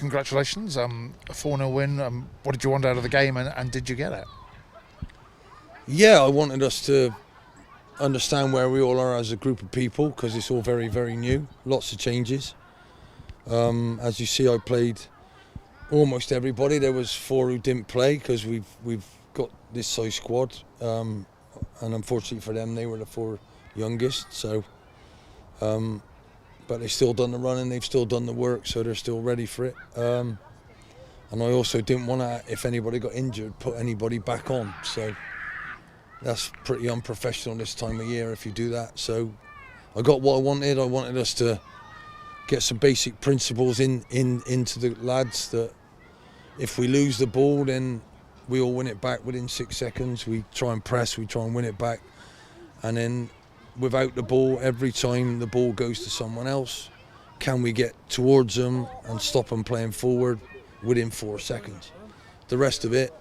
congratulations, a 4-0 win. What did you want out of the game, and did you get it? Yeah, I wanted us to understand where we all are as a group of people, because it's all very, very new. Lots of changes. As you see, I played almost everybody. There was 4 who didn't play because we've got this size squad, and unfortunately for them, they were the 4 youngest. So, but they've still done the running, they've still done the work, so they're still ready for it. And I also didn't want to, if anybody got injured, put anybody back on. So that's pretty unprofessional this time of year if you do that. So I got what I wanted. I wanted us to get some basic principles into the lads, that if we lose the ball, then we all win it back within 6 seconds. We try and press, we try and win it back. And then without the ball, every time the ball goes to someone else, can we get towards them and stop them playing forward within 4 seconds? The rest of it,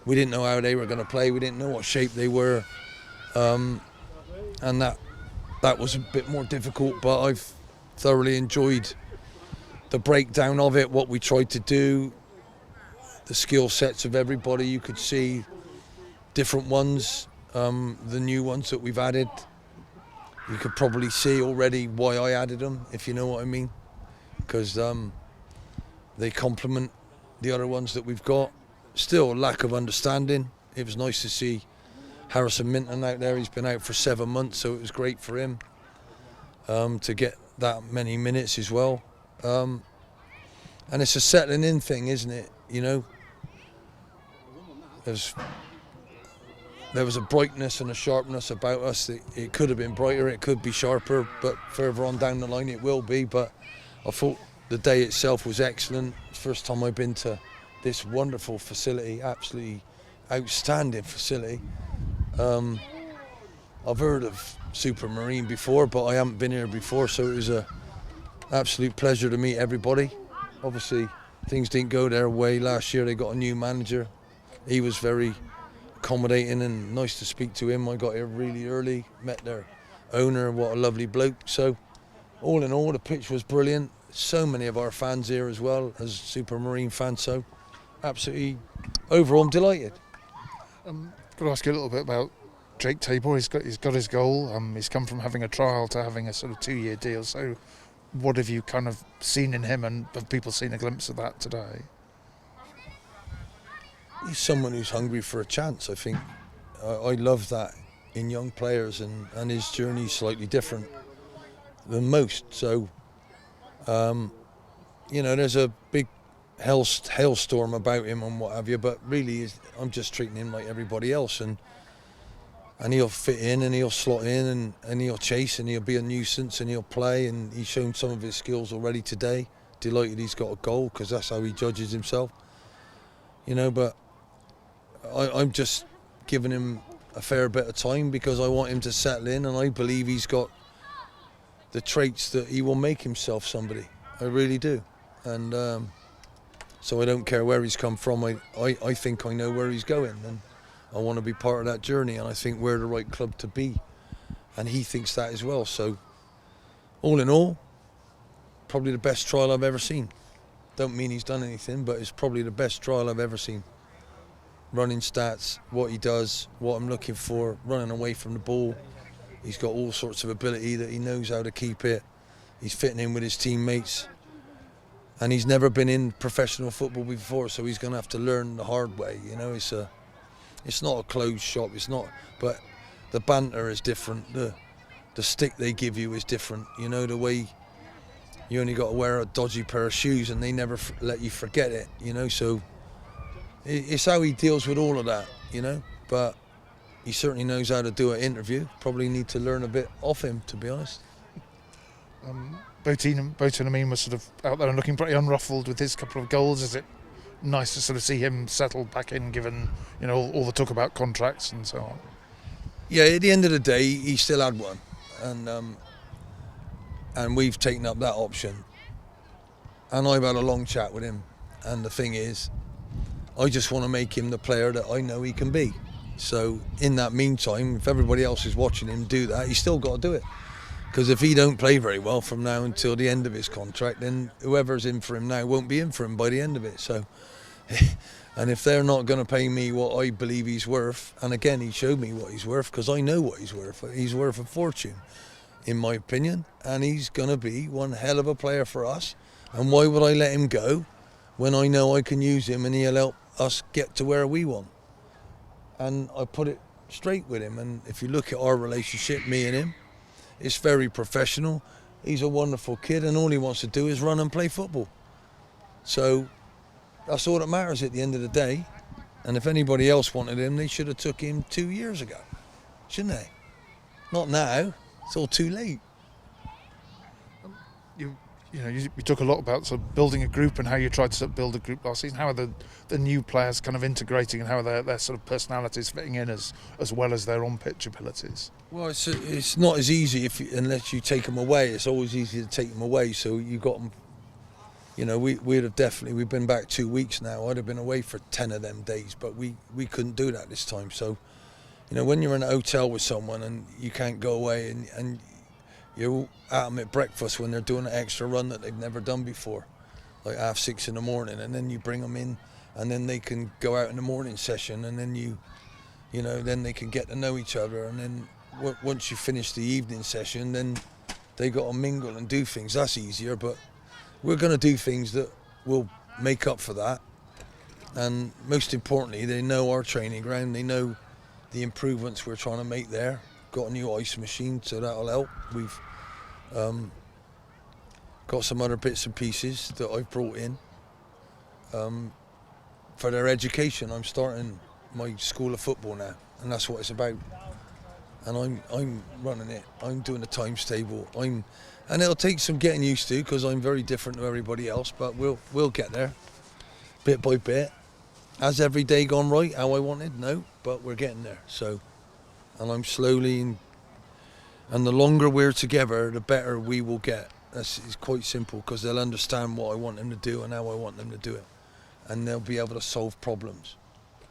we didn't know how they were going to play. We didn't know what shape they were. And that was a bit more difficult, but I've thoroughly enjoyed the breakdown of it, what we tried to do, the skill sets of everybody. You could see different ones, the new ones that we've added. You could probably see already why I added them, if you know what I mean, because they complement the other ones that we've got. Still a lack of understanding. It was nice to see Harrison Minton out there. He's been out for 7 months, so it was great for him to get that many minutes as well. And it's a settling in thing, isn't it? You know, there was a brightness and a sharpness about us. It could have been brighter, it could be sharper, but further on down the line it will be. But I thought the day itself was excellent. First time I've been to this wonderful facility, absolutely outstanding facility. I've heard of Supermarine before, but I haven't been here before, so it was an absolute pleasure to meet everybody. Obviously, things didn't go their way last year. They got a new manager. He was very accommodating and nice to speak to him. I got here really early, met their owner, what a lovely bloke. So all in all, the pitch was brilliant. So many of our fans here as well as Supermarine fans, so absolutely, overall I'm delighted. Got to ask you a little bit about Jake Tabor. He's got his goal. He's come from having a trial to having a sort of 2-year deal. So what have you kind of seen in him, and have people seen a glimpse of that today? He's someone who's hungry for a chance, I think. I love that in young players, and his journey's slightly different than most. So, you know, there's a big hailstorm about him and what have you, but really I'm just treating him like everybody else, and he'll fit in and he'll slot in and he'll chase and he'll be a nuisance and he'll play, and he's shown some of his skills already today. Delighted he's got a goal, because that's how he judges himself, you know. But I'm just giving him a fair bit of time because I want him to settle in, and I believe he's got the traits that he will make himself somebody. I really do. And so I don't care where he's come from. I think I know where he's going, and I want to be part of that journey, and I think we're the right club to be, and he thinks that as well. So all in all, probably the best trial I've ever seen. Don't mean he's done anything, but it's probably the best trial I've ever seen. Running stats, what he does, what I'm looking for, running away from the ball. He's got all sorts of ability that he knows how to keep it. He's fitting in with his teammates. And he's never been in professional football before, so he's going to have to learn the hard way. You know, it's not a closed shop. It's not, but the banter is different. The stick they give you is different. You know, the way you only got to wear a dodgy pair of shoes, and they never let you forget it. You know, so it's how he deals with all of that. You know, but he certainly knows how to do an interview. Probably need to learn a bit off him, to be honest. Botin was sort of out there and looking pretty unruffled with his couple of goals. Is it nice to sort of see him settled back in, given, you know, all the talk about contracts and so on? Yeah, at the end of the day, he still had one, and we've taken up that option. And I've had a long chat with him, and the thing is, I just want to make him the player that I know he can be. So in that meantime, if everybody else is watching him do that, he's still got to do it. Because if he don't play very well from now until the end of his contract, then whoever's in for him now won't be in for him by the end of it. So, and if they're not going to pay me what I believe he's worth, and again, he showed me what he's worth because I know what he's worth. He's worth a fortune, in my opinion, and he's going to be one hell of a player for us. And why would I let him go when I know I can use him and he'll help us get to where we want? And I put it straight with him. And if you look at our relationship, me and him, it's very professional. He's a wonderful kid, and all he wants to do is run and play football. So that's all that matters at the end of the day. And if anybody else wanted him, they should have took him 2 years ago, shouldn't they? Not now. It's all too late. You talk a lot about sort of building a group and how you tried to sort of build a group last season. How are the new players kind of integrating, and how are their sort of personalities fitting in as well as their on-pitch abilities? Well, it's not as easy unless you take them away. It's always easy to take them away. So you got them. You know, we've been back 2 weeks now. I'd have been away for 10 of them days, but we couldn't do that this time. So, you know, when you're in a hotel with someone and you can't go away and you're at them at breakfast when they're doing an extra run that they've never done before, like 6:30 in the morning, and then you bring them in, and then they can go out in the morning session, and then then they can get to know each other, and then once you finish the evening session, then they got to mingle and do things. That's easier, but we're going to do things that will make up for that. And most importantly, they know our training ground. They know the improvements we're trying to make there. Got a new ice machine, so that'll help. We've got some other bits and pieces that I've brought in for their education. I'm starting my school of football now, and that's what it's about. And I'm running it. I'm doing the times table. And it'll take some getting used to because I'm very different to everybody else. But we'll get there, bit by bit. Has every day gone right how I wanted? No, but we're getting there. So, and I'm slowly, and the longer we're together, the better we will get. It's quite simple because they'll understand what I want them to do and how I want them to do it, and they'll be able to solve problems.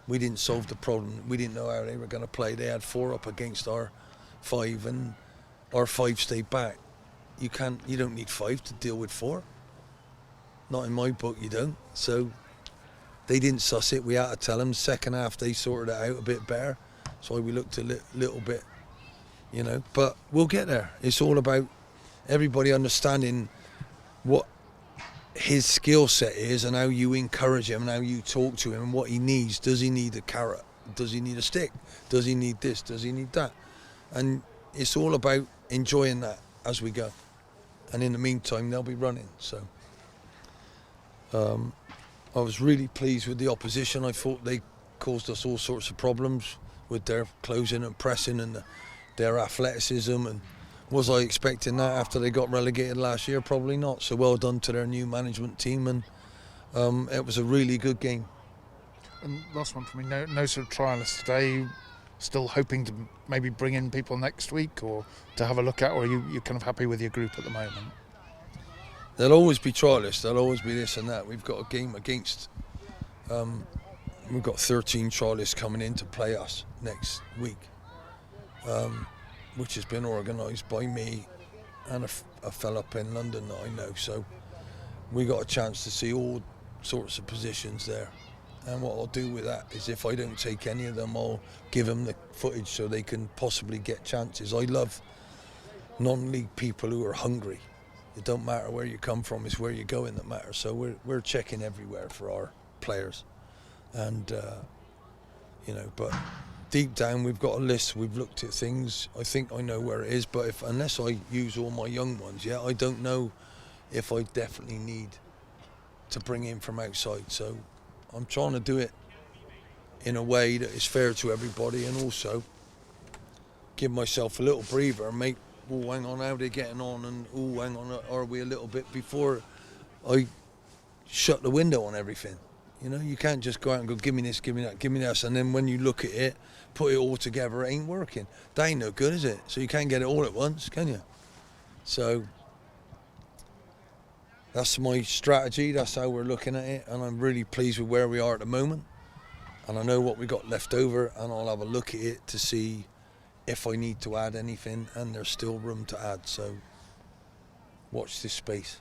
We didn't solve the problem. We didn't know how they were going to play. They had 4 up against our 5, and our 5 stayed back. You don't need 5 to deal with 4. Not in my book, you don't. So they didn't suss it. We had to tell them. Second half, they sorted it out a bit better. So we looked a little bit, But we'll get there. It's all about everybody understanding what his skill set is and how you encourage him and how you talk to him and what he needs. Does he need a carrot? Does he need a stick? Does he need this? Does he need that? And it's all about enjoying that as we go. And in the meantime, they'll be running. So I was really pleased with the opposition. I thought they caused us all sorts of problems with their closing and pressing and their athleticism. And was I expecting that after they got relegated last year? Probably not. So well done to their new management team, and it was a really good game. And last one for me, no sort of trialists today. Still hoping to maybe bring in people next week or to have a look at, or are you kind of happy with your group at the moment? There'll always be trialists. There'll always be this and that. We've got a game against. We've got 13 trialists coming in to play us next week, which has been organised by me and a fella up in London that I know. So we got a chance to see all sorts of positions there. And what I'll do with that is, if I don't take any of them, I'll give them the footage so they can possibly get chances. I love non-league people who are hungry. It don't matter where you come from, it's where you go in that matters. So we're checking everywhere for our players. And, but deep down we've got a list, we've looked at things. I think I know where it is, but unless I use all my young ones, I don't know if I definitely need to bring in from outside. So I'm trying to do it in a way that is fair to everybody, and also give myself a little breather and make, hang on, how are they getting on, and hang on, are we a little bit, before I shut the window on everything. You can't just go out and go, give me this, give me that, give me this, and then when you look at it, put it all together, it ain't working. That ain't no good, is it? So you can't get it all at once, can you? So that's my strategy, that's how we're looking at it, and I'm really pleased with where we are at the moment. And I know what we got left over, and I'll have a look at it to see if I need to add anything, and there's still room to add. So watch this space.